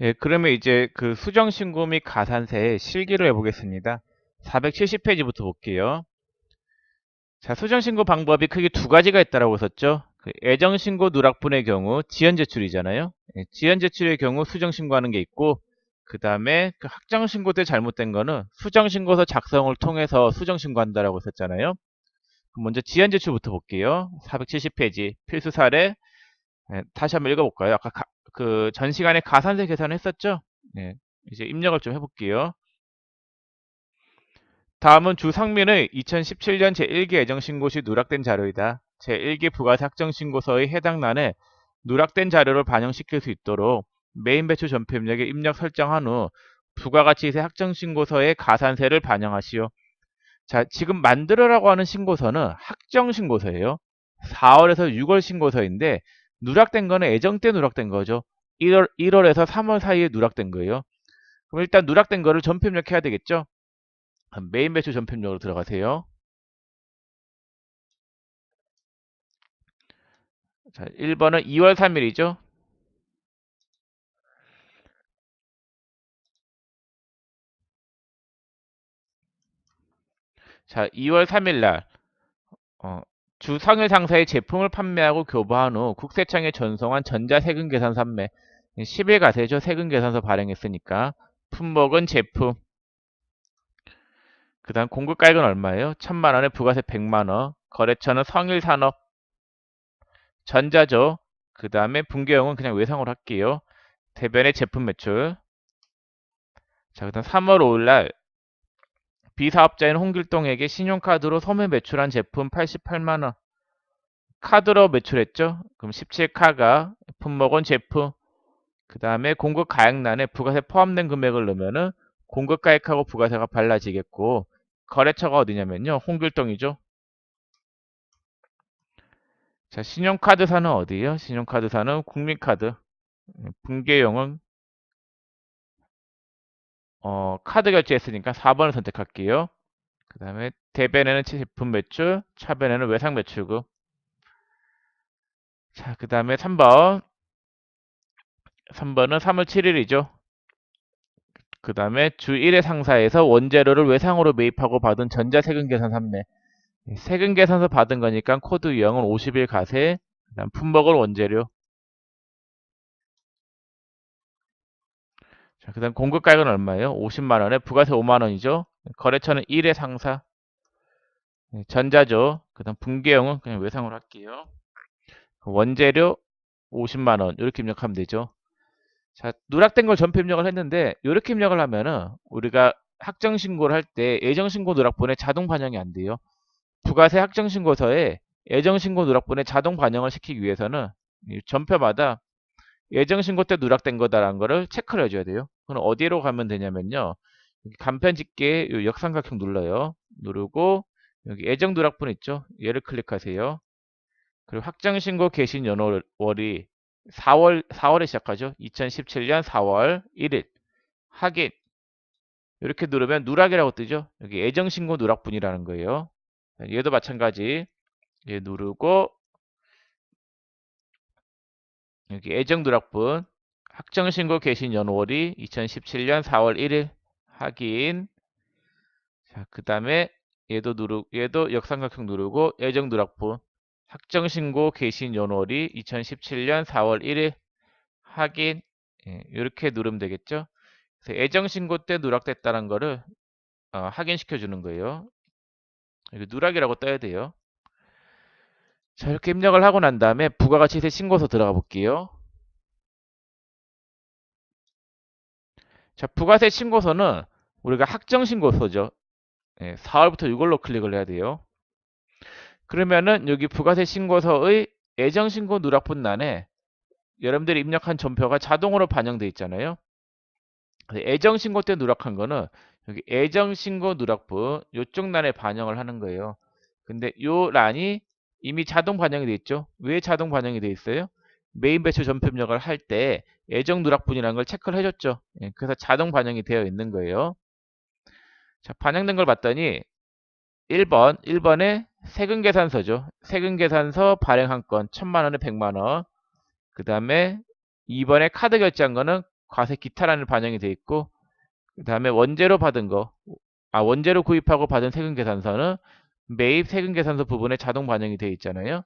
예, 그러면 이제 그 수정신고 및 가산세의 실기를 해보겠습니다. 470페이지부터 볼게요. 자, 수정신고 방법이 크게 두 가지가 있다라고 썼죠. 그 애정신고 누락분의 경우 지연제출이잖아요. 예, 지연제출의 경우 수정신고하는 게 있고, 그 다음에 그 확정신고 때 잘못된 거는 수정신고서 작성을 통해서 수정신고한다라고 썼잖아요. 그럼 먼저 지연제출부터 볼게요. 470페이지 필수 사례. 예, 다시 한번 읽어볼까요? 아까 그 전 시간에 가산세 계산했었죠? 네, 이제 입력을 좀 해볼게요. 다음은 주상민의 2017년 제1기 애정신고 시 누락된 자료이다. 제1기 부가세 확정신고서의 해당欄에 누락된 자료를 반영시킬 수 있도록 메인 배출 전표 입력에 입력 설정한 후 부가가치세 확정신고서에 가산세를 반영하시오. 자, 지금 만들어라고 하는 신고서는 확정신고서예요. 4월에서 6월 신고서인데 누락된 거는 애정 때 누락된 거죠. 1월에서 3월 사이에 누락된 거예요. 그럼 일단 누락된 거를 전표 입력해야 되겠죠? 메인 배출 전표 입력으로 들어가세요. 자, 1번은 2월 3일이죠. 자, 2월 3일 날 어, 주상일 상사의 제품을 판매하고 교부한 후 국세청에 전송한 전자세금 계산 판매 10일 가세죠. 세금 계산서 발행했으니까 품목은 제품. 그 다음 공급가액은 얼마예요? 1000만원에 부가세 100만원. 거래처는 성일산업. 전자죠. 그 다음에 분기형은 그냥 외상으로 할게요. 대변의 제품 매출. 자, 그 다음 3월 5일날 비사업자인 홍길동에게 신용카드로 소매 매출한 제품 88만원. 카드로 매출했죠? 그럼 17카가 품목은 제품. 그 다음에 공급가액란에 부가세 포함된 금액을 넣으면은 공급가액하고 부가세가 발라지겠고, 거래처가 어디냐면요. 홍길동이죠. 자, 신용카드사는 어디예요? 신용카드사는 국민카드. 분기용은 카드 결제했으니까 4번을 선택할게요. 그 다음에 대변에는 제품 매출, 차변에는 외상 매출금. 자, 그 다음에 3번. 3번은 3월 7일이죠. 그 다음에 주 1회 상사에서 원재료를 외상으로 매입하고 받은 전자세금 계산 판매. 세금 계산서 받은 거니까 코드 유형은 50일 가세, 그다음 품목은 원재료. 자, 그다음 공급가액은 얼마예요? 50만 원에 부가세 5만 원이죠. 거래처는 1회 상사. 전자죠. 그다음 분기형은 그냥 외상으로 할게요. 원재료 50만 원 이렇게 입력하면 되죠. 자, 누락된 걸 전표 입력을 했는데 이렇게 입력을 하면은 우리가 확정 신고를 할 때 예정 신고 누락분에 자동 반영이 안 돼요. 부가세 확정 신고서에 예정 신고 누락분에 자동 반영을 시키기 위해서는 이 전표마다 예정 신고 때 누락된 거다라는 거를 체크를 해줘야 돼요. 그럼 어디로 가면 되냐면요. 여기 간편 집게 요 역삼각형 눌러요. 누르고 여기 예정 누락분 있죠? 얘를 클릭하세요. 그리고 확정 신고 개신 연월이 4월에 시작하죠. 2017년 4월 1일 확인. 이렇게 누르면 누락이라고 뜨죠. 여기 예정 신고 누락분이라는 거예요. 얘도 마찬가지. 얘 누르고 여기 예정 누락분 확정 신고 개신 연월이 2017년 4월 1일 확인. 자, 그다음에 얘도 역삼각형 누르고 예정 누락분 확정 신고 개신 연월이 2017년 4월 1일 확인. 예, 이렇게 누르면 되겠죠. 그래서 예정 신고 때 누락됐다는 거를 확인시켜 주는 거예요. 여기 누락이라고 떠야 돼요. 자, 이렇게 입력을 하고 난 다음에 부가가치세 신고서 들어가 볼게요. 자, 부가세 신고서는 우리가 확정 신고서죠. 예, 4월부터 6월로 클릭을 해야 돼요. 그러면은 여기 부가세 신고서의 예정 신고 누락분欄에 여러분들이 입력한 전표가 자동으로 반영돼 있잖아요. 예정 신고 때 누락한 거는 여기 예정 신고 누락분 이쪽 란에 반영을 하는 거예요. 근데 요 란이 이미 자동 반영이 돼 있죠. 왜 자동 반영이 돼 있어요? 메인 배출 전표 입력을 할 때 예정 누락분이라는 걸 체크를 해줬죠. 예, 그래서 자동 반영이 되어 있는 거예요. 자, 반영된 걸 봤더니 1번에 세금 계산서죠. 세금 계산서 발행 한 건 1000만 원에 100만 원. 그 다음에 2번에 카드 결제한 거는 과세 기타라는 반영이 돼 있고, 그 다음에 원재료 받은 거, 원재료 구입하고 받은 세금 계산서는 매입 세금 계산서 부분에 자동 반영이 되어 있잖아요.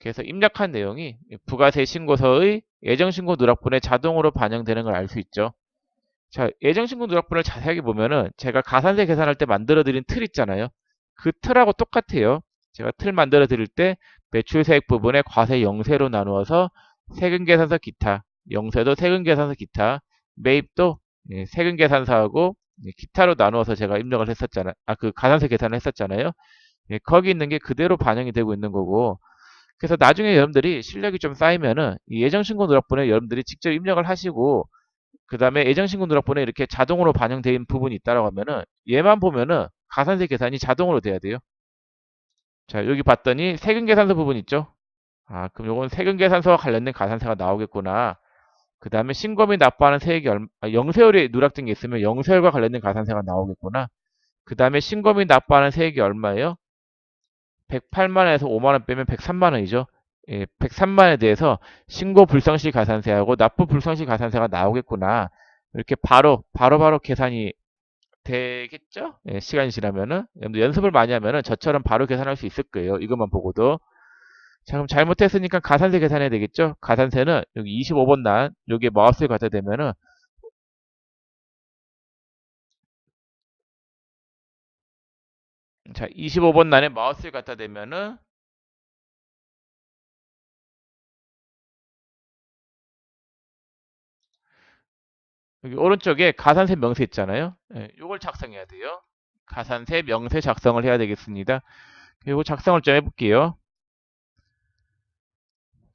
그래서 입력한 내용이 부가세 신고서의 예정신고 누락분에 자동으로 반영되는 걸 알 수 있죠. 자, 예정신고 누락분을 자세하게 보면은 제가 가산세 계산할 때 만들어 드린 틀 있잖아요. 그 틀하고 똑같아요. 제가 틀 만들어 드릴 때 매출세액 부분에 과세 영세로 나누어서 세금계산서 기타, 영세도 세금계산서 기타, 매입도 세금계산서하고 기타로 나누어서 제가 입력을 했었잖아요. 그 가산세 계산을 했었잖아요. 거기 있는 게 그대로 반영이 되고 있는 거고, 그래서 나중에 여러분들이 실력이 좀 쌓이면은 이 예정신고 누락분에 여러분들이 직접 입력을 하시고, 그 다음에 예정신고 누락분에 이렇게 자동으로 반영된 부분이 있다라고 하면은 얘만 보면은 가산세 계산이 자동으로 돼야 돼요. 자, 여기 봤더니 세금계산서 부분 있죠. 그럼 요건 세금계산서와 관련된 가산세가 나오겠구나. 그 다음에 신고 및 납부하는 세액이 영세율이 누락된 게 있으면 영세율과 관련된 가산세가 나오겠구나. 그 다음에 신고 및 납부하는 세액이 얼마예요? 108만원에서 5만원 빼면 103만원이죠. 103만원에 대해서 신고 불성시 가산세하고 납부 불성시 가산세가 나오겠구나. 이렇게 바로 계산이 되겠죠? 시간이 지나면은. 여러분들 연습을 많이 하면은 저처럼 바로 계산할 수 있을 거예요. 이것만 보고도. 자, 그럼 잘못했으니까 가산세 계산해야 되겠죠? 가산세는 여기 25번 난, 여기에 마우스를 갖다 대면은, 자, 25번 난에 마우스를 갖다 대면은, 여기 오른쪽에 가산세 명세 있잖아요. 이걸 작성해야 돼요. 가산세 명세 작성을 해야 되겠습니다. 이거 작성을 좀 해볼게요.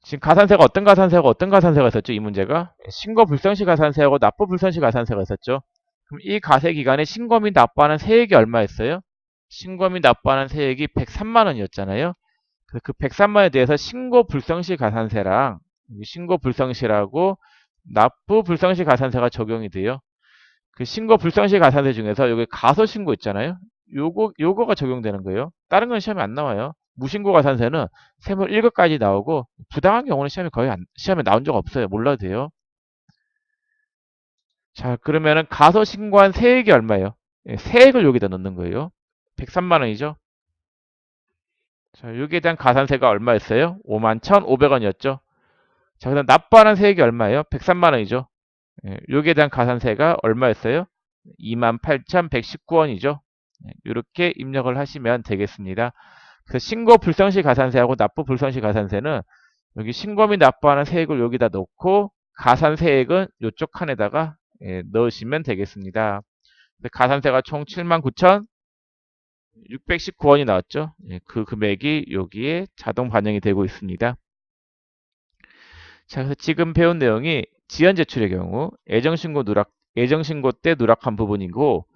지금 가산세가 어떤 가산세하고 어떤 가산세가 있었죠? 이 문제가 신고 불성시 가산세하고 납부 불성시 가산세가 있었죠. 그럼 이 가세 기간에 신고 및 납부하는 세액이 얼마였어요? 신고 및 납부하는 세액이 103만 원이었잖아요. 그래서 그 103만 원에 대해서 신고 불성시 가산세랑 신고 불성시라고 납부 불성시 가산세가 적용이 돼요. 그 신고 불성시 가산세 중에서 여기 가소신고 있잖아요. 요거가 적용되는 거예요. 다른 건 시험에 안 나와요. 무신고 가산세는 세무 1급까지 나오고 부당한 경우는 시험에 나온 적 없어요. 몰라도 돼요. 자, 그러면은 가소신고한 세액이 얼마예요? 세액을 여기다 넣는 거예요. 103만 원이죠. 자, 여기에 대한 가산세가 얼마였어요? 51,500원이었죠. 자, 그다음 납부하는 세액이 얼마예요? 103만 원이죠. 여기에 대한 가산세가 얼마였어요? 28,119원이죠. 이렇게 입력을 하시면 되겠습니다. 그래서 신고 불성시 가산세하고 납부 불성시 가산세는 여기 신고 및 납부하는 세액을 여기다 넣고 가산세액은 이쪽 칸에다가 넣으시면 되겠습니다. 가산세가 총 79,619원이 나왔죠. 그 금액이 여기에 자동 반영이 되고 있습니다. 자, 그래서 지금 배운 내용이 지연 제출의 경우 예정신고 때 누락한 부분이고,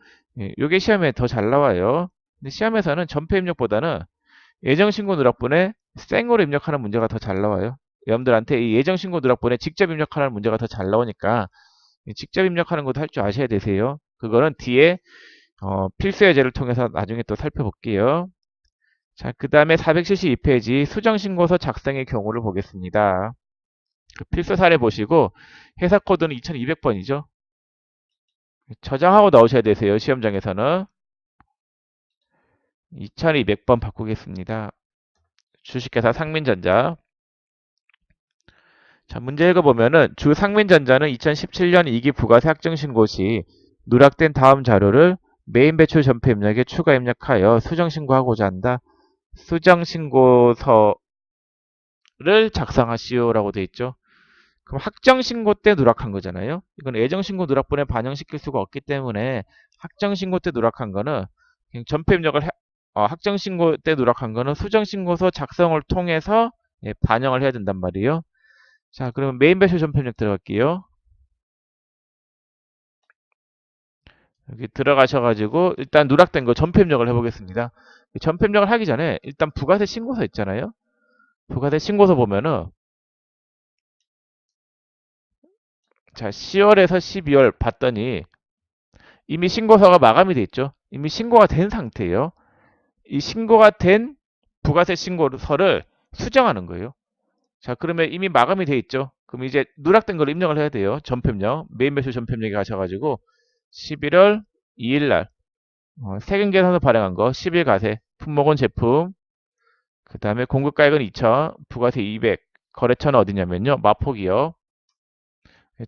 이게 시험에 더 잘 나와요. 근데 시험에서는 전표 입력보다는 예정신고 누락분에 생으로 입력하는 문제가 더 잘 나와요. 여러분들한테 이 예정신고 누락분에 직접 입력하는 문제가 더 잘 나오니까 직접 입력하는 것도 할 줄 아셔야 되세요. 그거는 뒤에 필수 예제를 통해서 나중에 또 살펴볼게요. 자, 그 다음에 472페이지 수정신고서 작성의 경우를 보겠습니다. 그 필수 사례 보시고 회사 코드는 2200번이죠. 저장하고 나오셔야 되세요. 시험장에서는 2200번 바꾸겠습니다. 주식회사 상민전자. 자, 문제 읽어보면은 주 상민전자는 2017년 2기 부가세 확정신고 시 누락된 다음 자료를 메인 배출 전표 입력에 추가 입력하여 수정신고하고자 한다. 수정신고서를 작성하시오라고 되어 있죠. 그럼 확정신고 때 누락한 거잖아요. 이건 예정신고 누락분에 반영시킬 수가 없기 때문에 확정신고 때 누락한 거는 그냥 전표 입력을 확정신고 때 누락한 거는 수정신고서 작성을 통해서 반영을 해야 된단 말이에요. 자, 그러면 메인 배출 전표 입력 들어갈게요. 여기 들어가셔가지고 일단 누락된 거 전표 입력을 해보겠습니다. 전표 입력을 하기 전에 일단 부가세 신고서 있잖아요. 부가세 신고서 보면은 자, 10월에서 12월 봤더니 이미 신고서가 마감이 돼 있죠. 이미 신고가 된 상태예요. 이 신고가 된 부가세 신고서를 수정하는 거예요. 자, 그러면 이미 마감이 돼 있죠. 그럼 이제 누락된 걸 입력을 해야 돼요. 전표입력. 메인 매출 전표입력에 가셔가지고 11월 2일 날 세금 계산서 발행한 거 10일 가세, 품목은 제품, 그 다음에 공급가액은 2,000, 부가세 200, 거래처는 어디냐면요. 마포기업.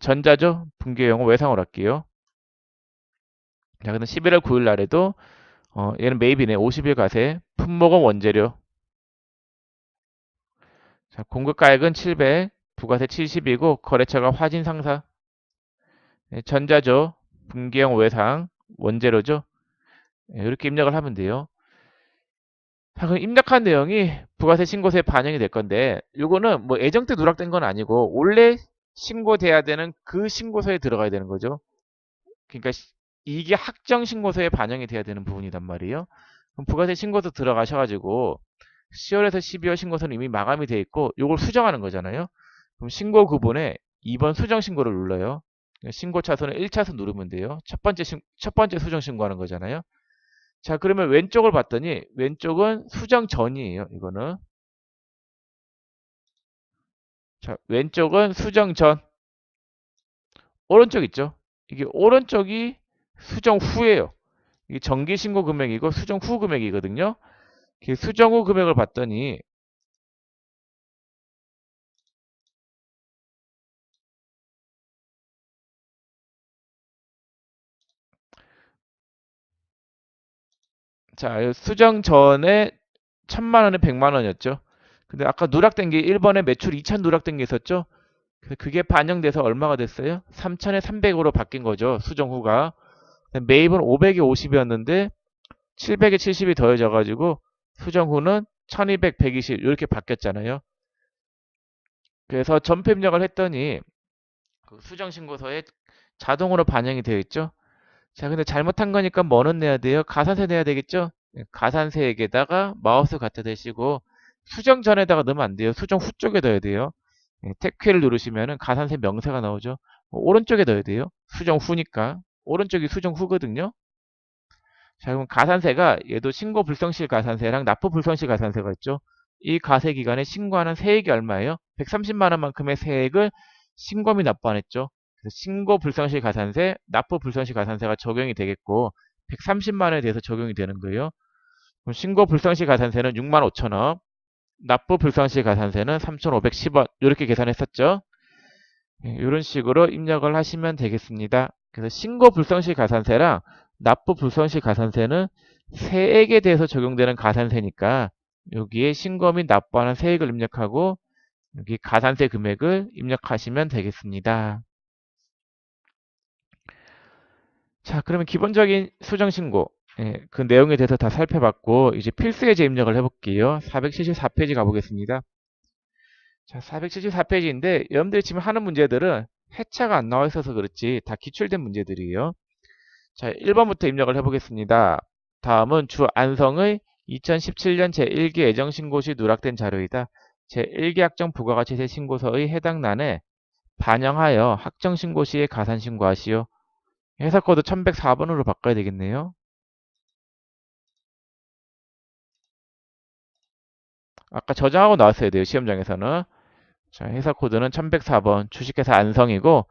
전자죠. 분기영어 외상으로 할게요. 자, 근데 11월 9일 날에도 얘는 매입이네. 50일 가세, 품목은 원재료. 자, 공급가액은 700, 부가세 70이고 거래처가 화진상사. 전자죠. 분기형 외상, 원재료죠. 이렇게 입력을 하면 돼요. 자, 그럼 입력한 내용이 부가세 신고서에 반영이 될 건데 요거는 뭐 예정 때 누락된 건 아니고 원래 신고돼야 되는 그 신고서에 들어가야 되는 거죠. 그러니까 이게 확정 신고서에 반영이 돼야 되는 부분이단 말이에요. 그럼 부가세 신고서 들어가셔가지고 10월에서 12월 신고서는 이미 마감이 돼 있고 요걸 수정하는 거잖아요. 그럼 신고 구분에 2번 수정 신고를 눌러요. 신고 차선을 1차선 누르면 돼요. 첫 번째 수정 신고하는 거잖아요. 자, 그러면 왼쪽을 봤더니 왼쪽은 수정 전이에요. 이거는. 자, 왼쪽은 수정 전. 오른쪽 있죠? 이게 오른쪽이 수정 후예요. 이게 정기 신고 금액이고 수정 후 금액이거든요. 수정 후 금액을 봤더니 자, 수정 전에 1,000만 원에 100만 원이었죠. 근데 아까 누락된 게 1번에 매출 2,000 누락된 게 있었죠. 그래서 그게 반영돼서 얼마가 됐어요? 3,000에 300으로 바뀐 거죠. 수정 후가. 매입은 500에 50이었는데 700에 70이 더해져가지고 수정 후는 1200, 120 이렇게 바뀌었잖아요. 그래서 전표 입력을 했더니 그 수정 신고서에 자동으로 반영이 되어 있죠. 자, 근데 잘못한 거니까 뭐는 내야 돼요? 가산세 내야 되겠죠? 가산세액에다가 마우스 갖다 대시고 수정 전에다가 넣으면 안 돼요. 수정 후 쪽에 넣어야 돼요. 택키를 누르시면은 가산세 명세가 나오죠. 오른쪽에 넣어야 돼요. 수정 후니까. 오른쪽이 수정 후거든요. 자, 그럼 가산세가 얘도 신고 불성실 가산세랑 납부 불성실 가산세가 있죠. 이 과세 기간에 신고하는 세액이 얼마예요? 130만 원만큼의 세액을 신고 및 납부 안 했죠. 그래서 신고 불성실 가산세, 납부 불성실 가산세가 적용이 되겠고 130만 원에 대해서 적용이 되는 거예요. 그럼 신고 불성실 가산세는 6만 5천 원, 납부 불성실 가산세는 3,510원 이렇게 계산했었죠. 이런 식으로 입력을 하시면 되겠습니다. 그래서 신고 불성실 가산세랑 납부 불성실 가산세는 세액에 대해서 적용되는 가산세니까 여기에 신고 및 납부하는 세액을 입력하고 여기 가산세 금액을 입력하시면 되겠습니다. 자, 그러면 기본적인 수정신고 그 내용에 대해서 다 살펴봤고 이제 필수예제 입력을 해볼게요. 474페이지 가보겠습니다. 자, 474페이지인데 여러분들이 지금 하는 문제들은 해차가 안 나와 있어서 그렇지 다 기출된 문제들이에요. 자, 1번부터 입력을 해보겠습니다. 다음은 주 안성의 2017년 제1기 애정신고 시 누락된 자료이다. 제1기 학정 부가가치세 신고서의 해당 난에 반영하여 학정신고 시에 가산신고하시오. 회사코드 1104번으로 바꿔야 되겠네요. 아까 저장하고 나왔어야 돼요. 시험장에서는. 자, 회사코드는 1104번 주식회사 안성이고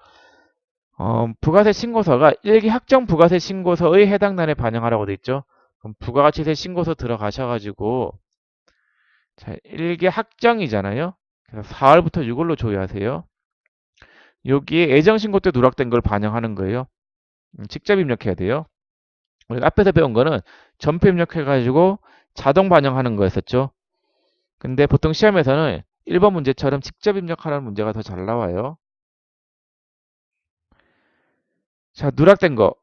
부가세 신고서가 1기 학정 부가세 신고서의 해당 난에 반영하라고 돼 있죠. 그럼 부가가치세 신고서 들어가셔가지고 자, 1기 학정이잖아요. 그래서 4월부터 6월로 조회하세요. 여기에 애정신고 때 누락된 걸 반영하는 거예요. 직접 입력해야 돼요. 우리가 앞에서 배운 거는 전표 입력해가지고 자동 반영하는 거였었죠. 근데 보통 시험에서는 1번 문제처럼 직접 입력하라는 문제가 더 잘 나와요. 자, 누락된 거.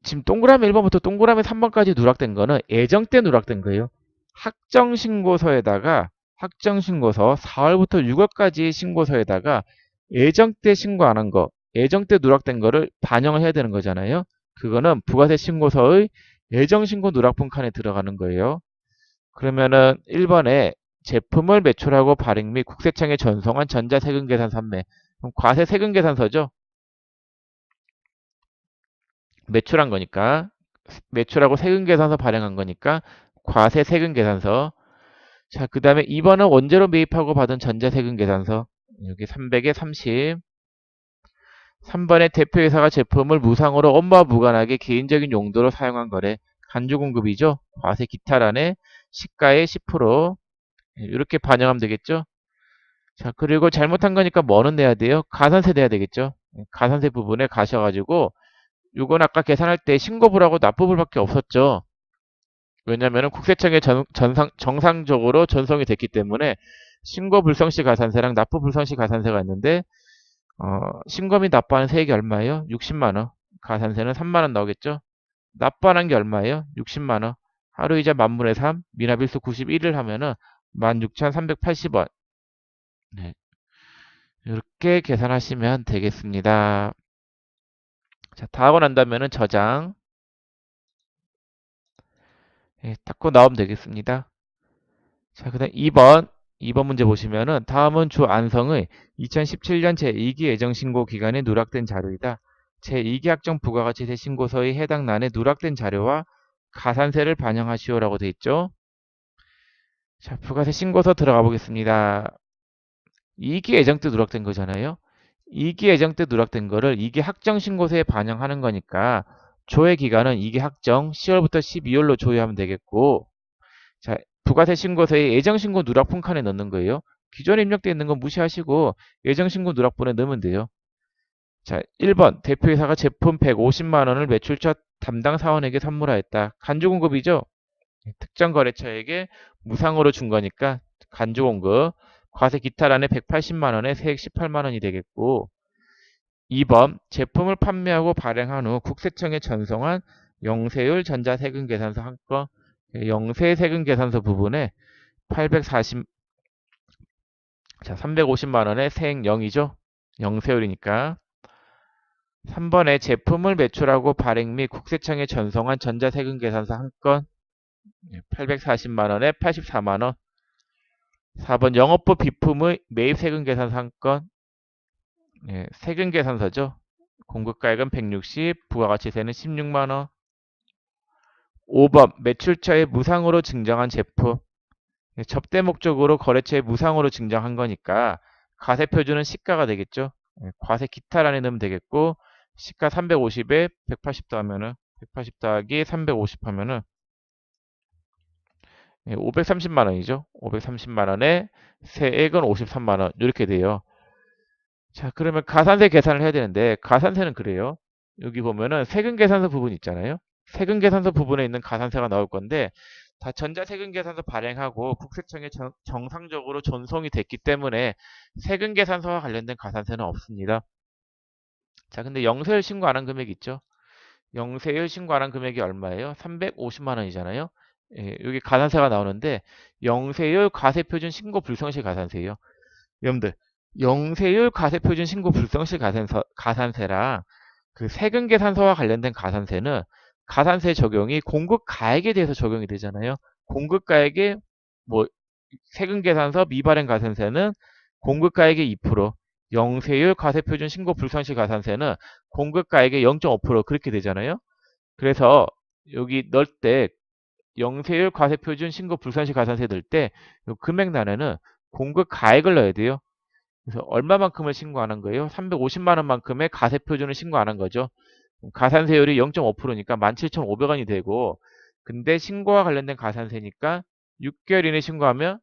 지금 동그라미 1번부터 동그라미 3번까지 누락된 거는 예정 때 누락된 거예요. 학정신고서에다가 학정신고서 4월부터 6월까지 신고서에다가 예정 때 신고 안 한 거, 예정 때 누락된 거를 반영을 해야 되는 거잖아요. 그거는 부가세 신고서의 예정신고 누락분 칸에 들어가는 거예요. 그러면은 1번에 제품을 매출하고 발행 및 국세청에 전송한 전자세금계산 판매. 그럼 과세 세금계산서죠. 매출한 거니까 매출하고 세금계산서 발행한 거니까 과세 세금계산서. 자, 그 다음에 2번은 원재료 매입하고 받은 전자세금계산서. 여기 300에 30. 3번에 대표이사가 제품을 무상으로 업무와 무관하게 개인적인 용도로 사용한 거래. 간주공급이죠. 과세 기타란에 시가의 10%. 이렇게 반영하면 되겠죠. 자, 그리고 잘못한 거니까 뭐는 내야 돼요? 가산세 내야 되겠죠. 가산세 부분에 가셔가지고 요건 아까 계산할 때 신고불하고 납부불밖에 없었죠. 왜냐면은 국세청에 정상적으로 전송이 됐기 때문에 신고 불성시 가산세랑 납부 불성시 가산세가 있는데 신고 및 납부하는 세액이 얼마예요? 60만 원. 가산세는 3만 원 나오겠죠? 납부하는 게 얼마예요? 60만 원. 하루이자 만분의 3, 미납일수 91을 하면은 16,380원. 네. 이렇게 계산하시면 되겠습니다. 자, 다 하고 난 다음에는 저장. 예, 닫고 나오면 되겠습니다. 자, 그 다음 2번 문제 보시면은 다음은 주 안성의 2017년 제2기 예정신고 기간에 누락된 자료이다. 제2기 학정 부가가치세 신고서의 해당 난에 누락된 자료와 가산세를 반영하시오라고 되어 있죠. 자, 부가세 신고서 들어가 보겠습니다. 2기 예정 때 누락된 거잖아요. 2기 예정 때 누락된 거를 2기 학정 신고서에 반영하는 거니까 조회 기간은 2기 학정 10월부터 12월로 조회하면 되겠고, 자, 부가세 신고서에 예정신고 누락분 칸에 넣는 거예요. 기존에 입력되어 있는 건 무시하시고 예정신고 누락분에 넣으면 돼요. 자, 1번 대표이사가 제품 150만 원을 매출 첫 담당 사원에게 선물하였다. 간주공급이죠. 특정 거래처에게 무상으로 준 거니까 간주공급. 과세 기타란에 180만 원에 세액 18만 원이 되겠고, 2번 제품을 판매하고 발행한 후 국세청에 전송한 영세율 전자세금 계산서 한 건. 영세세금 계산서 부분에 840, 자, 350만 원에 세액 0이죠. 영세율이니까. 3번에 제품을 매출하고 발행 및 국세청에 전송한 전자세금 계산서 한 건. 840만 원에 84만 원. 4번 영업부 비품의 매입세금 계산서 한 건. 세금 계산서죠. 공급가액은 160, 부가가치세는 16만 원. 5번 매출처에 무상으로 증정한 제품. 접대 목적으로 거래처에 무상으로 증정한 거니까 가세 표준은 시가가 되겠죠. 과세 기타란에 넣으면 되겠고, 시가 350에 180 더하면은 180 더하기 350 하면은 530만 원이죠. 530만 원에 세액은 53만 원 이렇게 돼요. 자, 그러면 가산세 계산을 해야 되는데 가산세는 그래요. 여기 보면은 세금 계산서 부분 있잖아요. 세금 계산서 부분에 있는 가산세가 나올 건데 다 전자세금 계산서 발행하고 국세청에 정상적으로 전송이 됐기 때문에 세금 계산서와 관련된 가산세는 없습니다. 자, 근데 영세율 신고 안 한 금액 있죠? 영세율 신고 안 한 금액이 얼마예요? 350만 원이잖아요. 예, 여기 가산세가 나오는데 영세율 과세표준 신고 불성실 가산세예요. 여러분들 영세율 과세표준 신고 불성실 가산세랑 그 세금 계산서와 관련된 가산세는 가산세 적용이 공급가액에 대해서 적용이 되잖아요. 공급가액에 뭐 세금 계산서 미발행 가산세는 공급가액의 2%, 영세율 과세표준 신고 불성실 가산세는 공급가액의 0.5% 그렇게 되잖아요. 그래서 여기 넣을 때 영세율 과세표준 신고 불성실 가산세 넣을 때 금액란에는 공급가액을 넣어야 돼요. 그래서 얼마만큼을 신고 안 한 거예요? 350만 원만큼의 가세표준을 신고 안 한 거죠. 가산세율이 0.5%니까 17,500원이 되고, 근데 신고와 관련된 가산세니까 6개월 이내 신고하면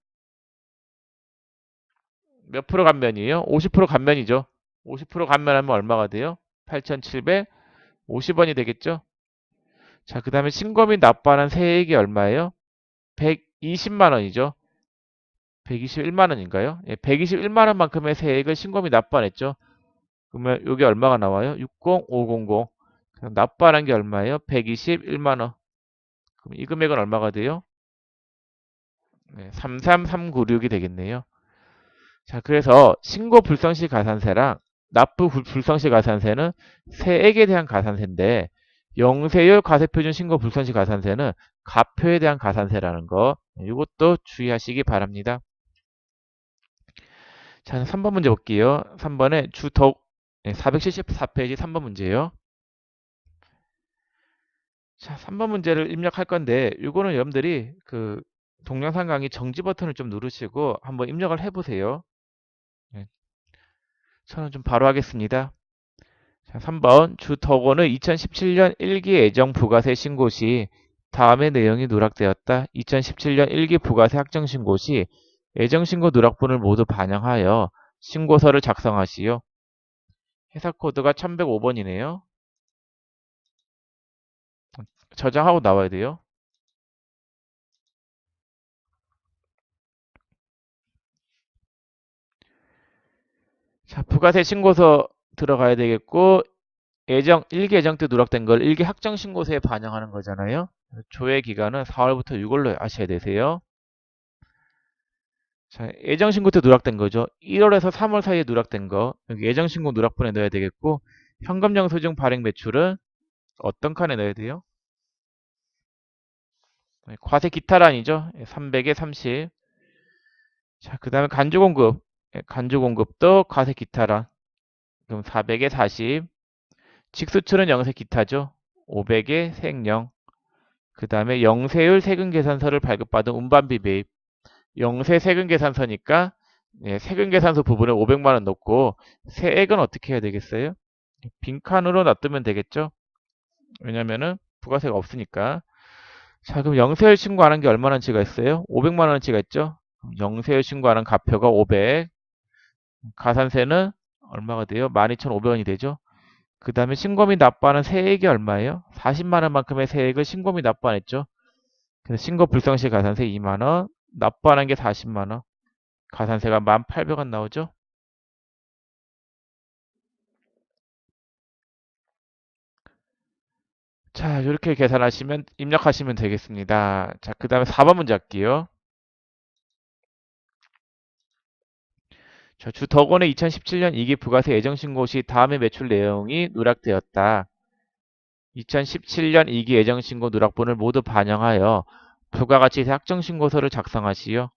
몇 프로 감면이에요? 50% 감면이죠. 50% 감면하면 얼마가 돼요? 8,750원이 되겠죠. 자, 그 다음에 신고 및 납부하는 세액이 얼마예요? 120만 원이죠. 121만 원인가요? 예, 121만 원만큼의 세액을 신고 및 납부 안 했죠. 그러면 여기 얼마가 나와요? 60500. 납부하는 게 얼마예요? 121만 원. 그럼 이 금액은 얼마가 돼요? 네, 33396이 되겠네요. 자, 그래서 신고 불성시 가산세랑 납부 불성시 가산세는 세액에 대한 가산세인데 영세율 과세표준 신고 불성시 가산세는 가표에 대한 가산세라는 거, 이것도 주의하시기 바랍니다. 자, 3번 문제 볼게요. 3번에 주덕 474페이지 3번 문제예요. 자, 3번 문제를 입력할 건데 이거는 여러분들이 그 동영상 강의 정지 버튼을 좀 누르시고 한번 입력을 해보세요. 네. 저는 좀 바로 하겠습니다. 자, 3번 주 덕원의 2017년 1기 애정 부가세 신고 시 다음의 내용이 누락되었다. 2017년 1기 부가세 확정 신고 시 애정 신고 누락분을 모두 반영하여 신고서를 작성하시오. 회사 코드가 1105번이네요. 저장하고 나와야 돼요. 자, 부가세 신고서 들어가야 되겠고, 예정 1기 예정 때 누락된 걸 1기 확정 신고서에 반영하는 거잖아요. 조회 기간은 4월부터 6월로 하셔야 되세요. 자, 예정 신고 때 누락된 거죠. 1월에서 3월 사이에 누락된 거 여기 예정 신고 누락분에 넣어야 되겠고, 현금 영수증 발행 매출은 어떤 칸에 넣어야 돼요? 과세 기타란이죠. 300에 30. 자, 그 다음에 간주공급. 간주공급도 과세 기타란. 그럼 400에 40. 직수출은 영세 기타죠. 500에 세액령. 그 다음에 영세율 세금계산서를 발급받은 운반비 매입. 영세 세금계산서니까 세금계산서 부분에 500만 원 넣고 세액은 어떻게 해야 되겠어요? 빈칸으로 놔두면 되겠죠? 왜냐면은 부가세가 없으니까. 자, 그럼 영세율 신고하는 게 얼마나치가 있어요? 500만 원어치가 있죠? 영세율 신고하는 가표가 500. 가산세는 얼마가 돼요? 12,500원이 되죠? 그 다음에 신고및 납부하는 세액이 얼마예요? 40만 원만큼의 세액을 신고및 납부 안 했죠? 그래서 신고 불성시 가산세 2만 원, 납부하는 게 40만 원, 가산세가 1,800원 나오죠? 자, 이렇게 계산하시면 입력하시면 되겠습니다. 자, 그 다음에 4번 문제 할게요. 자, 주 덕원의 2017년 2기 부가세 예정 신고 시 다음의 매출 내용이 누락되었다. 2017년 2기 예정 신고 누락분을 모두 반영하여 부가가치세 확정 신고서를 작성하시오.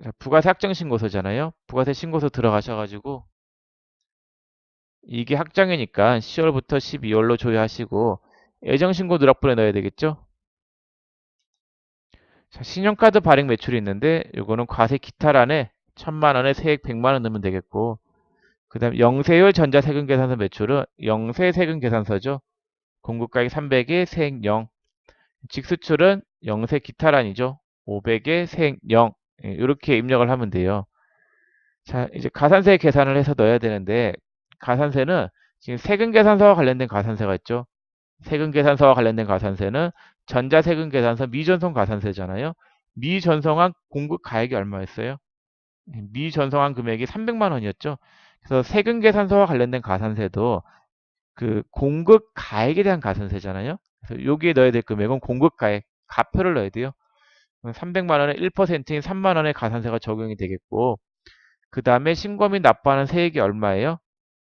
자, 부가세 확정 신고서잖아요. 부가세 신고서 들어가셔가지고 이게 확정이니까 10월부터 12월로 조회하시고 예정 신고 누락분에 넣어야 되겠죠. 자, 신용카드 발행 매출이 있는데 이거는 과세 기타란에 1,000만 원에 세액 100만 원 넣으면 되겠고, 그 다음 영세율 전자세금 계산서 매출은 영세 세금 계산서죠. 공급가액 300에 세액 0. 직수출은 영세 기타란이죠. 500에 세액 0. 이렇게 입력을 하면 돼요. 자, 이제 가산세 계산을 해서 넣어야 되는데, 가산세는 지금 세금 계산서와 관련된 가산세가 있죠. 세금 계산서와 관련된 가산세는 전자세금 계산서 미전송 가산세잖아요. 미전송한 공급 가액이 얼마였어요? 미전송한 금액이 300만 원이었죠. 그래서 세금 계산서와 관련된 가산세도 그 공급 가액에 대한 가산세잖아요. 그래서 여기에 넣어야 될 금액은 공급 가액, 가표를 넣어야 돼요. 300만 원에 1%인 3만 원의 가산세가 적용이 되겠고, 그 다음에 신고 및 납부하는 세액이 얼마예요?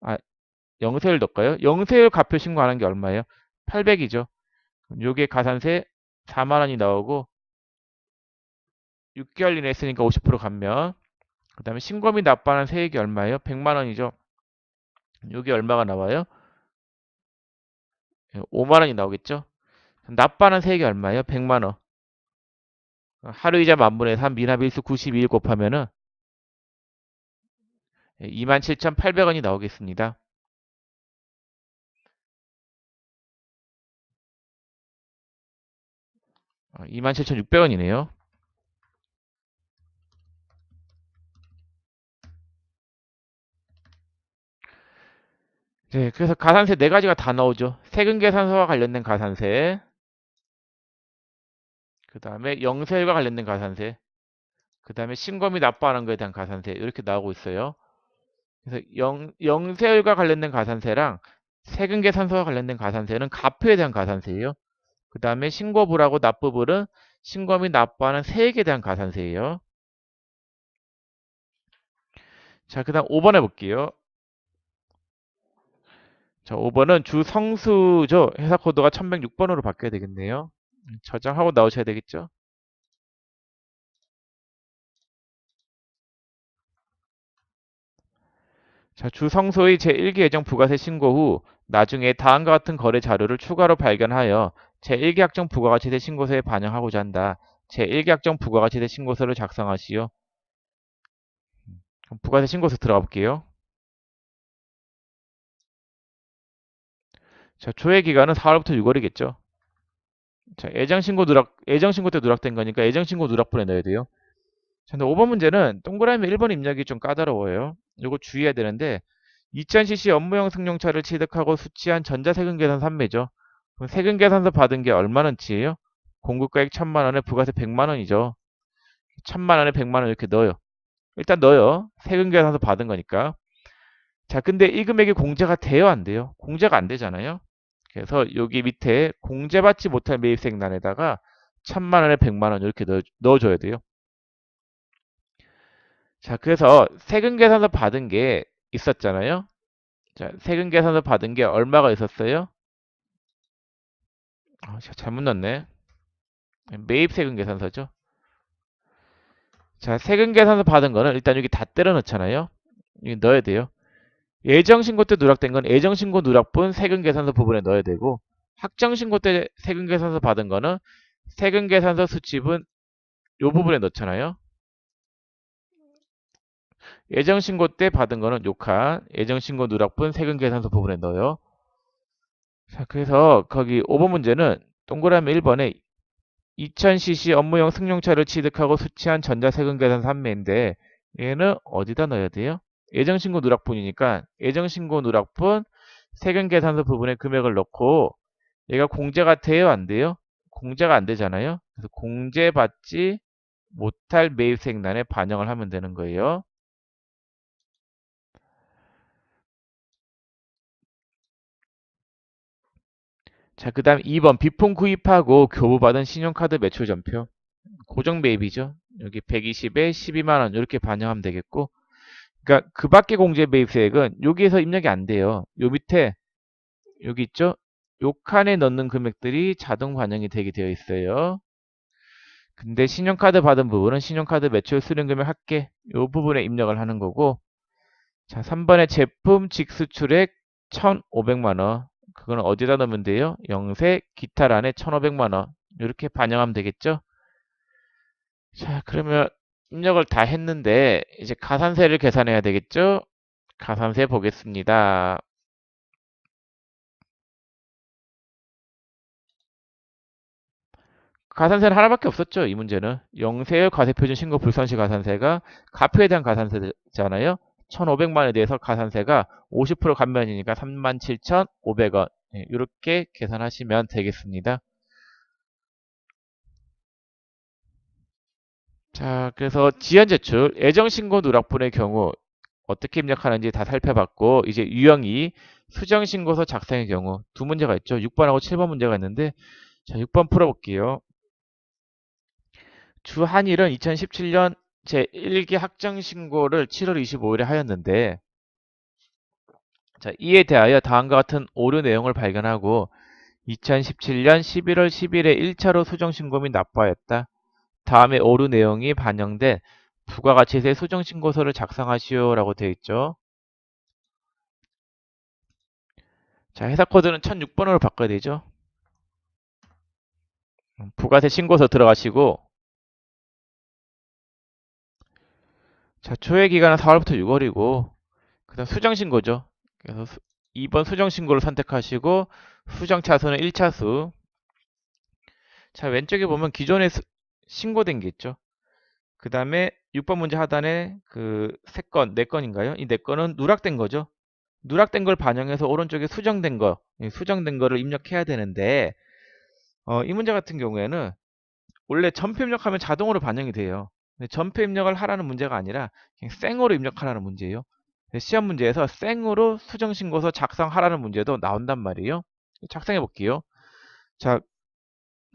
아, 영세율 넣을까요? 영세율 가표 신고하는 게 얼마예요? 800이죠. 요게 가산세 4만 원이 나오고 6개월 이내 했으니까 50% 감면. 그 다음에 신고 및 납부하는 세액이 얼마예요? 100만 원이죠. 요게 얼마가 나와요? 5만 원이 나오겠죠? 납부하는 세액이 얼마예요? 100만 원. 하루이자 만분의 3 미납일수 92일 곱하면은 27,800원이 나오겠습니다. 27,600원이네요. 네, 그래서 가산세 네 가지가 다 나오죠. 세금 계산서와 관련된 가산세, 그 다음에 영세율과 관련된 가산세, 그 다음에 신고 및 납부하는 것에 대한 가산세 이렇게 나오고 있어요. 그래서 영세율과 관련된 가산세랑 세금 계산서와 관련된 가산세는 가표에 대한 가산세예요. 그 다음에 신고불하고 납부불은 신고 및 납부하는 세액에 대한 가산세예요. 자, 그 다음 5번 해볼게요. 자, 5번은 주 성수죠. 회사 코드가 1106번으로 바뀌어야 되겠네요. 저장하고 나오셔야 되겠죠. 자, 주 성소의 제1기 예정 부가세 신고 후 나중에 다음과 같은 거래 자료를 추가로 발견하여 제1기 확정 부가가치세 신고서에 반영하고자 한다. 제1기 확정 부가가치세 신고서를 작성하시오. 그럼 부가세 신고서 들어가 볼게요. 자, 조회 기간은 4월부터 6월이겠죠. 자, 예정신고 때 누락된 거니까 예정신고 누락분에 넣어야 돼요. 자, 근데 5번 문제는 동그라미 1번 입력이 좀 까다로워요. 요거 주의해야 되는데 2000cc 업무용 승용차를 취득하고 수취한 전자세금계산 판매죠. 그럼 세금계산서 받은 게 얼마는치예요? 공급가액 1000만 원에 부가세 100만 원이죠. 1000만 원에 100만 원 이렇게 넣어요. 일단 넣어요. 세금계산서 받은 거니까. 자, 근데 이 금액이 공제가 돼요, 안 돼요? 공제가 안 되잖아요. 그래서 여기 밑에 공제받지 못할 매입세액란에다가 1000만 원에 100만 원 이렇게 넣어줘야 돼요. 자, 그래서 세금계산서 받은 게 있었잖아요. 자, 세금계산서 받은 게 얼마가 있었어요? 제가 잘못 넣었네. 매입세금계산서죠. 자, 세금계산서 받은 거는 일단 여기 다 때려 넣잖아요. 여기 넣어야 돼요. 예정신고 때 누락된 건 예정신고 누락분 세금계산서 부분에 넣어야 되고, 확정신고 때 세금계산서 받은 거는 세금계산서 수치분 요 부분에 넣잖아요. 예정신고 때 받은 거는 요칸 예정신고 누락분 세금계산서 부분에 넣어요. 자, 그래서 거기 5번 문제는 동그라미 1번에 2000cc 업무용 승용차를 취득하고 수취한 전자세금계산 판매인데 얘는 어디다 넣어야 돼요? 예정신고 누락분이니까 예정신고 누락분 세금계산서 부분에 금액을 넣고 얘가 공제가 돼요? 안 돼요? 공제가 안 되잖아요. 그래서 공제받지 못할 매입세액란에 반영을 하면 되는 거예요. 자, 그 다음 2번 비품 구입하고 교부받은 신용카드 매출 전표. 고정 매입이죠. 여기 120에 12만 원 이렇게 반영하면 되겠고, 그러니까 그 밖의 공제 매입세액은 여기에서 입력이 안 돼요. 요 밑에 여기 있죠? 요 칸에 넣는 금액들이 자동 반영이 되게 되어 있어요. 근데 신용카드 받은 부분은 신용카드 매출 수령금액 합계 요 부분에 입력을 하는 거고, 자, 3번에 제품 직수출액 1,500만 원. 그거는 어디다 넣으면 돼요? 영세 기타란에 1,500만 원. 이렇게 반영하면 되겠죠? 자, 그러면 입력을 다 했는데 이제 가산세를 계산해야 되겠죠? 가산세 보겠습니다. 가산세는 하나밖에 없었죠, 이 문제는. 영세의 과세표준 신고 불선시 가산세가 가표에 대한 가산세잖아요. 1,500만 원에 대해서 가산세가 50% 감면이니까 37,500원. 이렇게 계산하시면 되겠습니다. 자, 그래서 지연제출, 애정신고 누락분의 경우 어떻게 입력하는지 다 살펴봤고, 이제 유형이 수정신고서 작성의 경우 두 문제가 있죠. 6번하고 7번 문제가 있는데, 자, 6번 풀어볼게요. 주한일은 2017년 제1기 학정신고를 7월 25일에 하였는데, 자, 이에 대하여 다음과 같은 오류 내용을 발견하고 2017년 11월 10일에 1차로 수정신고 및 납부하였다. 다음에 오류 내용이 반영된 부가가치세 수정신고서를 작성하시오라고 되어 있죠. 자, 회사 코드는 1006번으로 바꿔야 되죠. 부가세 신고서 들어가시고, 자, 조회 기간은 4월부터 6월이고, 그 다음 수정신고죠. 그래서 2번 수정신고를 선택하시고, 수정 차수는 1차수. 자, 왼쪽에 보면 기존에 신고된 게 있죠. 그 다음에 6번 문제 하단에 그 3건, 4건인가요? 이 4건은 누락된 거죠. 누락된 걸 반영해서 오른쪽에 수정된 거, 수정된 거를 입력해야 되는데, 이 문제 같은 경우에는 원래 전표 입력하면 자동으로 반영이 돼요. 근데 전표 입력을 하라는 문제가 아니라 그냥 생으로 입력하라는 문제예요. 시험 문제에서 생으로 수정신고서 작성하라는 문제도 나온단 말이에요. 작성해 볼게요. 자,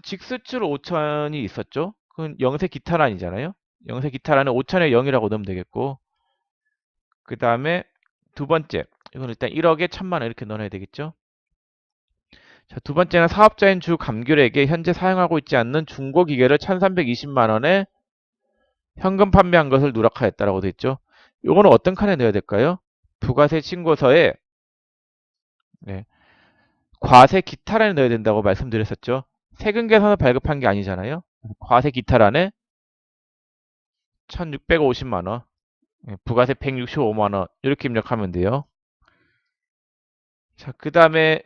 직수출 5천이 있었죠? 그건 영세 기타란이잖아요. 영세 기타란은 5천에 0이라고 넣으면 되겠고, 그 다음에 두 번째, 이건 일단 1억에 1000만 원 이렇게 넣어야 되겠죠? 자, 두 번째는 사업자인 주 감귤에게 현재 사용하고 있지 않는 중고기계를 1320만 원에 현금 판매한 것을 누락하였다라고 되어 있죠. 요거는 어떤 칸에 넣어야 될까요? 부가세 신고서에 네, 과세 기타란에 넣어야 된다고 말씀드렸었죠. 세금 계산을 발급한 게 아니잖아요. 과세 기타란에 1650만 원. 부가세 165만 원 이렇게 입력하면 돼요. 자, 그 다음에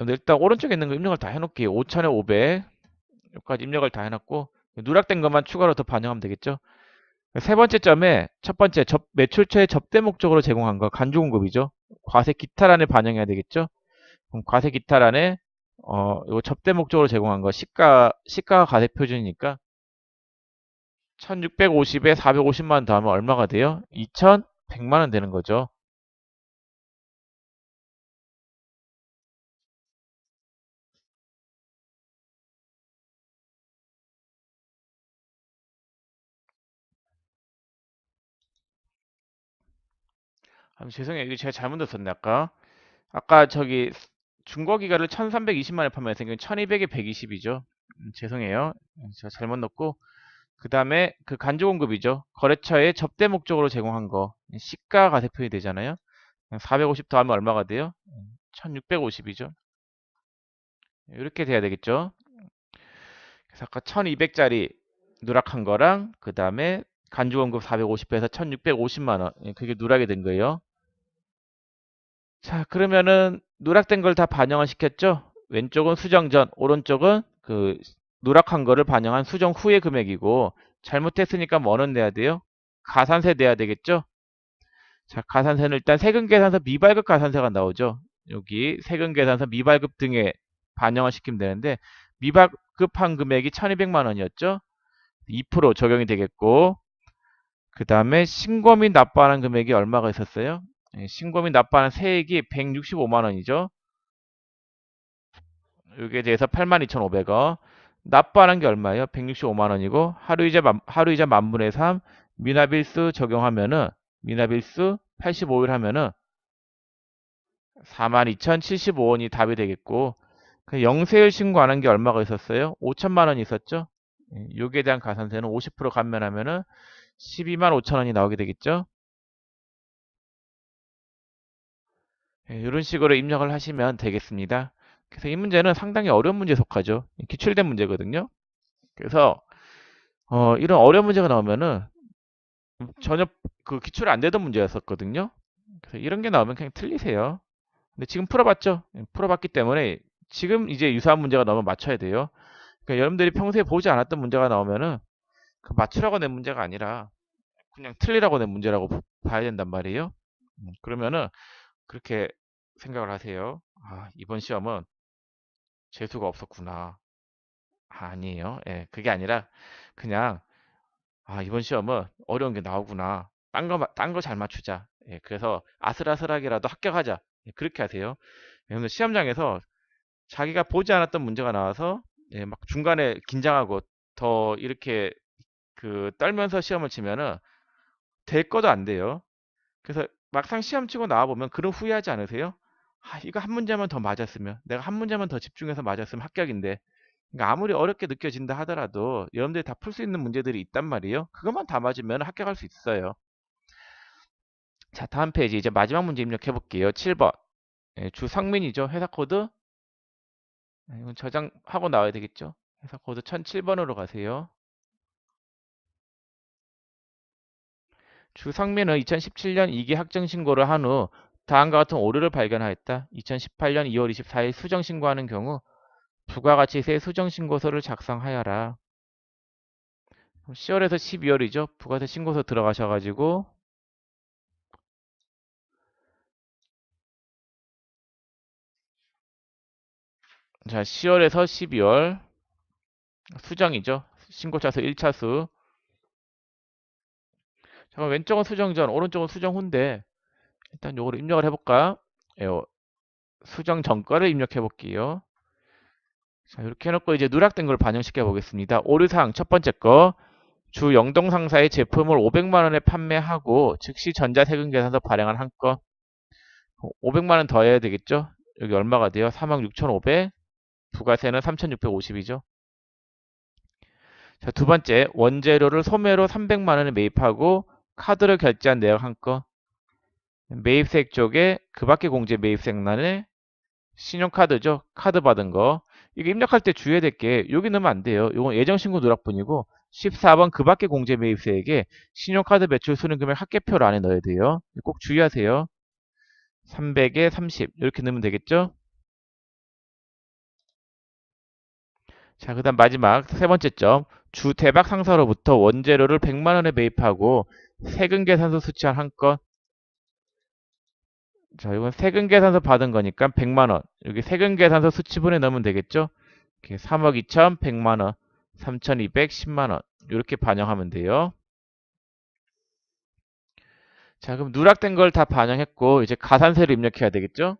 일단 오른쪽에 있는 거 입력을 다 해놓을게요. 5천에 500 여기까지 입력을 다 해놨고 누락된 것만 추가로 더 반영하면 되겠죠. 세 번째 점에 첫 번째 매출처의 접대 목적으로 제공한 거 간주공급이죠. 과세 기타란에 반영해야 되겠죠. 그럼 과세 기타란에 이거 접대 목적으로 제공한 거 시가 과세 표준이니까 1650에 450만 원 더하면 얼마가 돼요? 2100만 원 되는 거죠. 죄송해요. 이거 제가 잘못 넣었네, 아까. 아까 저기 중고기가를 1320만원에 판매했으니까 1200에 120이죠. 죄송해요. 제가 잘못 넣었고. 그 다음에 그 간주공급이죠. 거래처에 접대 목적으로 제공한 거. 시가 가세표현이 되잖아요. 450 더하면 얼마가 돼요? 1650이죠. 이렇게 돼야 되겠죠. 그래서 아까 1200짜리 누락한 거랑 그 다음에 간주공급 450에서 1650만원. 그게 누락이 된 거예요. 자, 그러면은 누락된 걸 다 반영을 시켰죠? 왼쪽은 수정 전, 오른쪽은 그 누락한 거를 반영한 수정 후의 금액이고 잘못했으니까 뭐는 내야 돼요? 가산세 내야 되겠죠? 자, 가산세는 일단 세금계산서 미발급 가산세가 나오죠. 여기 세금계산서 미발급 등에 반영을 시키면 되는데 미발급한 금액이 1200만 원이었죠? 2% 적용이 되겠고 그 다음에 신고 및 납부하는 금액이 얼마가 있었어요? 신고 및 납부하는 세액이 165만 원이죠. 여기에 대해서 82,500원. 납부하는 게 얼마예요? 165만 원이고 하루이자 만분의 3 미납일수 적용하면은 미납일수 85일 하면은 42,075원이 답이 되겠고 그 영세율 신고하는 게 얼마가 있었어요? 5천만 원이 있었죠? 여기에 대한 가산세는 50% 감면하면은 12만 5천 원이 나오게 되겠죠? 이런 식으로 입력을 하시면 되겠습니다. 그래서 이 문제는 상당히 어려운 문제에 속하죠. 기출된 문제거든요. 그래서 이런 어려운 문제가 나오면은 전혀 그 기출 안 되던 문제였었거든요. 그래서 이런 게 나오면 그냥 틀리세요. 근데 지금 풀어봤죠? 풀어봤기 때문에 지금 이제 유사한 문제가 나오면 맞춰야 돼요. 그러니까 여러분들이 평소에 보지 않았던 문제가 나오면은 그 맞추라고 낸 문제가 아니라 그냥 틀리라고 낸 문제라고 봐야 된단 말이에요. 그러면은 그렇게 생각을 하세요. 아, 이번 시험은 재수가 없었구나. 아, 아니에요. 예, 그게 아니라 그냥 아, 이번 시험은 어려운 게 나오구나. 딴 거 잘 맞추자. 예, 그래서 아슬아슬하게라도 합격하자. 예, 그렇게 하세요. 왜냐면 시험장에서 자기가 보지 않았던 문제가 나와서 예, 막 중간에 긴장하고 더 이렇게 그 떨면서 시험을 치면은 될 거도 안 돼요. 그래서 막상 시험 치고 나와 보면 그런 후회하지 않으세요? 아, 이거 한 문제만 더 맞았으면, 내가 한 문제만 더 집중해서 맞았으면 합격인데. 그러니까 아무리 어렵게 느껴진다 하더라도 여러분들이 다 풀 수 있는 문제들이 있단 말이에요. 그것만 다 맞으면 합격할 수 있어요. 자, 다음 페이지 이제 마지막 문제 입력해 볼게요. 7번. 예, 주상민이죠. 회사 코드. 이건 저장하고 나와야 되겠죠. 회사 코드 1007번으로 가세요. 주상민은 2017년 2기 학정 신고를 한 후 다음과 같은 오류를 발견하였다. 2018년 2월 24일 수정 신고하는 경우 부가가치세 수정 신고서를 작성하여라. 10월에서 12월이죠. 부가세 신고서 들어가셔가지고 자 10월에서 12월 수정이죠. 신고차수 1차수. 잠깐 왼쪽은 수정 전, 오른쪽은 수정 후인데 일단 요거를 입력을 해볼까? 수정 전 거를 입력해 볼게요. 자, 이렇게 해놓고 이제 누락된 걸 반영시켜 보겠습니다. 오류사항 첫 번째 거. 주 영동 상사의 제품을 500만 원에 판매하고 즉시 전자세금 계산서 발행한 한 건. 500만 원 더 해야 되겠죠? 여기 얼마가 돼요? 46,500. 부가세는 3,650이죠. 자, 두 번째, 원재료를 소매로 300만 원에 매입하고 카드로 결제한 내역 한 건. 매입세액 쪽에 그 밖의 공제 매입세액란에 신용카드죠. 카드 받은 거. 이거 입력할 때 주의해야 될 게 여기 넣으면 안 돼요. 이건 예정신고 누락분이고 14번 그 밖의 공제 매입세액에 신용카드 매출 수능 금액 합계표를 안에 넣어야 돼요. 꼭 주의하세요. 300에 30 이렇게 넣으면 되겠죠? 자, 그 다음 마지막 세 번째 점. 주 대박 상사로부터 원재료를 100만 원에 매입하고 세금 계산서 수취한 한 건. 자, 이건 세금 계산서 받은 거니까 100만 원. 여기 세금 계산서 수취분에 넣으면 되겠죠? 이렇게 3억 2천 100만 원, 3,200 10만 원. 이렇게 반영하면 돼요. 자, 그럼 누락된 걸 다 반영했고 이제 가산세를 입력해야 되겠죠?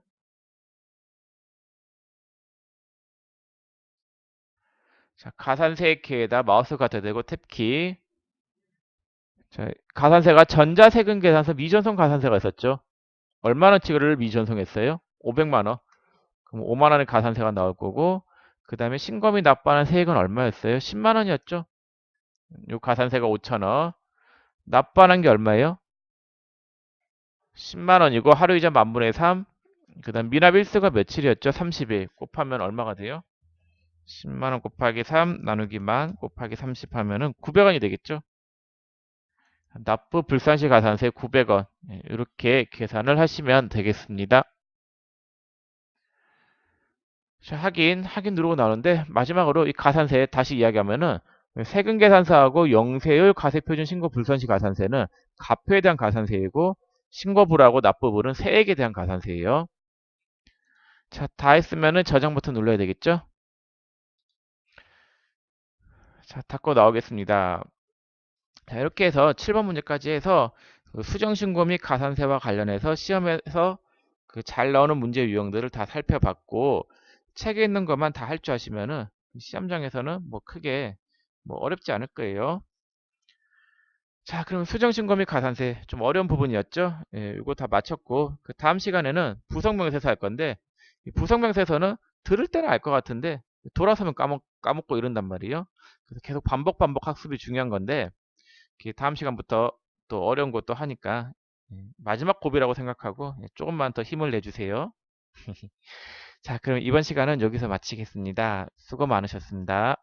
자, 가산세 키에다 마우스가 대되고 탭키. 자, 가산세가 전자세금 계산서 미전송 가산세가 있었죠? 얼마나치를 미전송했어요? 500만 원. 그럼 5만 원의 가산세가 나올 거고 그 다음에 신검이 납부하는 세액은 얼마였어요? 10만 원이었죠? 요 가산세가 5천 원. 납부하는 게 얼마예요? 10만 원이고 하루이자 만분의 3. 그 다음 미납 일수가 며칠이었죠? 30일. 곱하면 얼마가 돼요? 10만 원 곱하기 3 나누기 만 곱하기 30 하면은 900원이 되겠죠? 납부 불산시 가산세 900원. 이렇게 계산을 하시면 되겠습니다. 자, 확인 누르고 나오는데 마지막으로 이 가산세 다시 이야기하면은 세금 계산서하고 영세율 가세표준 신고 불선시 가산세는 가표에 대한 가산세이고 신고불하고 납부불은 세액에 대한 가산세예요. 자, 다 했으면은 저장 버튼 눌러야 되겠죠? 자, 닫고 나오겠습니다. 자, 이렇게 해서 7번 문제까지 해서 그 수정신고 및 가산세와 관련해서 시험에서 그 잘 나오는 문제 유형들을 다 살펴봤고 책에 있는 것만 다 할 줄 아시면은 시험장에서는 뭐 크게 뭐 어렵지 않을 거예요. 자, 그럼 수정신고 및 가산세 좀 어려운 부분이었죠? 예, 이거 다 마쳤고 그 다음 시간에는 부성명세서 할 건데 이 부성명세서는 들을 때는 알 것 같은데 돌아서면 까먹고 이런단 말이에요. 그래서 계속 반복 학습이 중요한 건데 다음 시간부터 또 어려운 것도 하니까 마지막 고비라고 생각하고 조금만 더 힘을 내주세요. 자, 그럼 이번 시간은 여기서 마치겠습니다. 수고 많으셨습니다.